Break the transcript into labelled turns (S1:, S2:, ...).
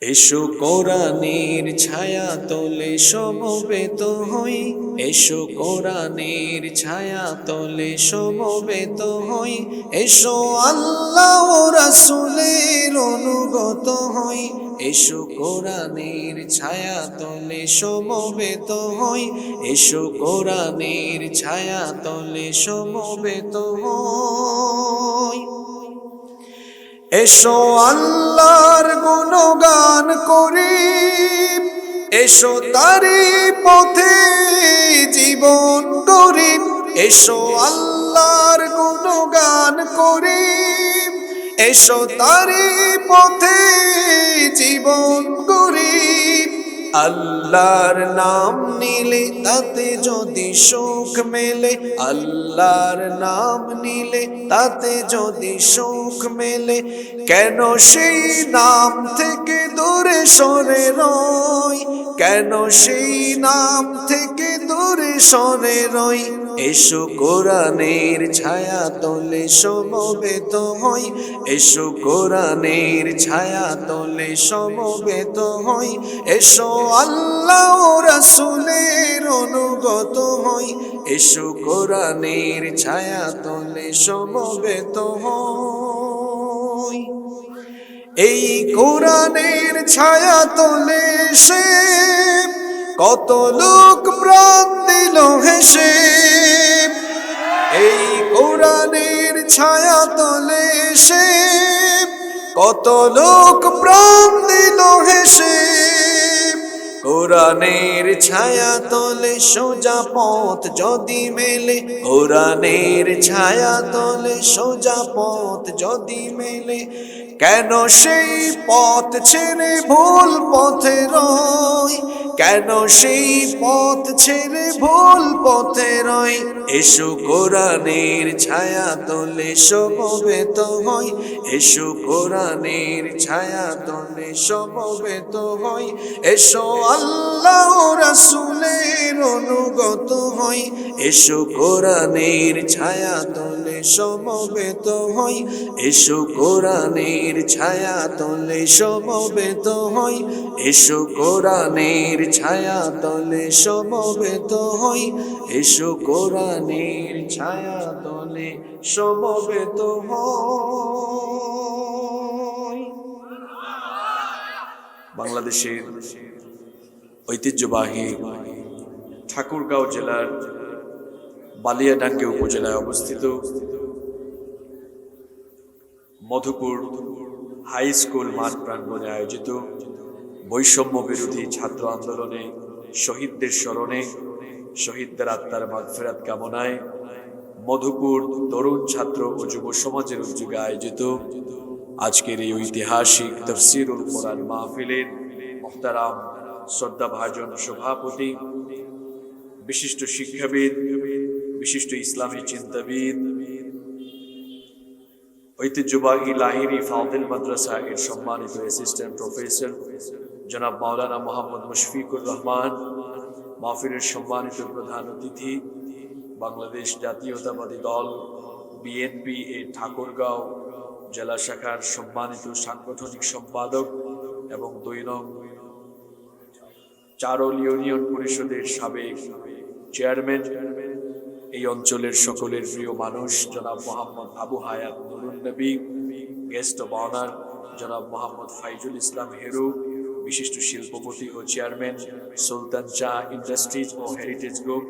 S1: এসো কোরআনের ছায়া তলে সমবেত হই, এসো কোরআনের ছায়া তলে সমবেত হই, এসো আল্লাহ ও রাসূলের অনুগত হই, এসো কোরআনের ছায়া তলে সমবেত হই, এসো কোরআনের ছায়া তলে সমবেত হই। এসো আল্লাহর গুণগান করি, এসো তারি পথে জীবন গড়ি, এসো আল্লাহর গুণগান করি, এসো তারি পথে জীবন গড়ি। আল্লাহর নাম নিলে তাতে যদি সুখ মেলে, আল্লাহর নাম নিলে তাতে যদি সুখ মেলে, কেন সেই নাম থেকে দূরে সরে রই, কেন সেই নাম থেকে দূরে সরে রই। এসো কোরআনের ছায়া তলে সমবেত হই, এসো কোরআনের ছায়া তলে সমবেত হই, এসো আল্লাহ ও রাসূলের অনুগত হই, এসো কোরআনের ছায়া তলে সমবেত হই। এই কোরআনের ছায়া তলে সে কত লোক প্রাণ দিল হেসে, এই কোরআনের ছায়া তলে সে কত লোক প্রাণ দিল হেসে। কোরআনের ছায়া তলে সোজা পথ যদি মেলে, কোরআনের ছায়া তলে সোজা পথ যদি মেলে, কেন সেই পথ ছেড়ে ভুল পথে রই, কেন সেই পথ ছেড়ে ভুল পথে রই। এসো কোরআনের ছায়া তলে সমবেত হই, এসো কোরআনের ছায়া তলে সমবেত হই, এসো আল্লাহ ও রাসূলের অনুগত হই, এসো কোরআনের ছায়া তলে সমবেত হই, এসো কোরআনের ছায়া তলে সমবেত হই, এসো কোরআনের ছায়া তলে সমবেত হই, এসো কোরআনের ছায়া তলে সমবেত হই। বাংলাদেশের ঐতিহ্যবাহী ঠাকুরগাঁও জেলার বালিয়াডাঙ্গি উপজেলায় অবস্থিত মধুপুর হাই স্কুল মাঠ প্রাঙ্গণে আয়োজিত বৈষম্য বিরোধী ছাত্র আন্দোলনে শহীদদের স্মরণে, শহীদদের আত্মার মাগফিরাত কামনায় মধুপুর তরুণ ছাত্র ও যুব সমাজের উদ্যোগে আয়োজিত আজকের এই ঐতিহাসিক তাফসীরুল কোরআন মাহফিলের মুহতারাম শ্রদ্ধাভাজন সভাপতি, বিশিষ্ট শিক্ষাবিদ, বিশিষ্ট ইসলামী চিন্তাবিদ, ঐতিহ্যবাহী লাহিড়ী ফাজিল মাদ্রাসা এর সম্মানিত অ্যাসিস্ট্যান্ট প্রফেসর জনাব মাওলানা মোহাম্মদ মুশফিকুর রহমান, মাহফিলের সম্মানিত প্রধান অতিথি, বাংলাদেশ জাতীয়তাবাদী দল বিএনপি এর ঠাকুরগাঁও জেলা শাখার সম্মানিত সাংগঠনিক সম্পাদক এবং ২ নং চারল ইউনিয়ন পরিষদের সাবেক চেয়ারম্যান, এই অঞ্চলের সকলের প্রিয় মানুষ জনাব মোহাম্মদ আবু হায়াত নুরুন নবী, গেস্ট অব অনার জনাব মোহাম্মদ ফাইজুল ইসলাম হেরু, বিশিষ্ট শিল্পপতি ও চেয়ারম্যান সুলতান চা ইন্ডাস্ট্রিজ ও হেরিটেজ গ্রুপ,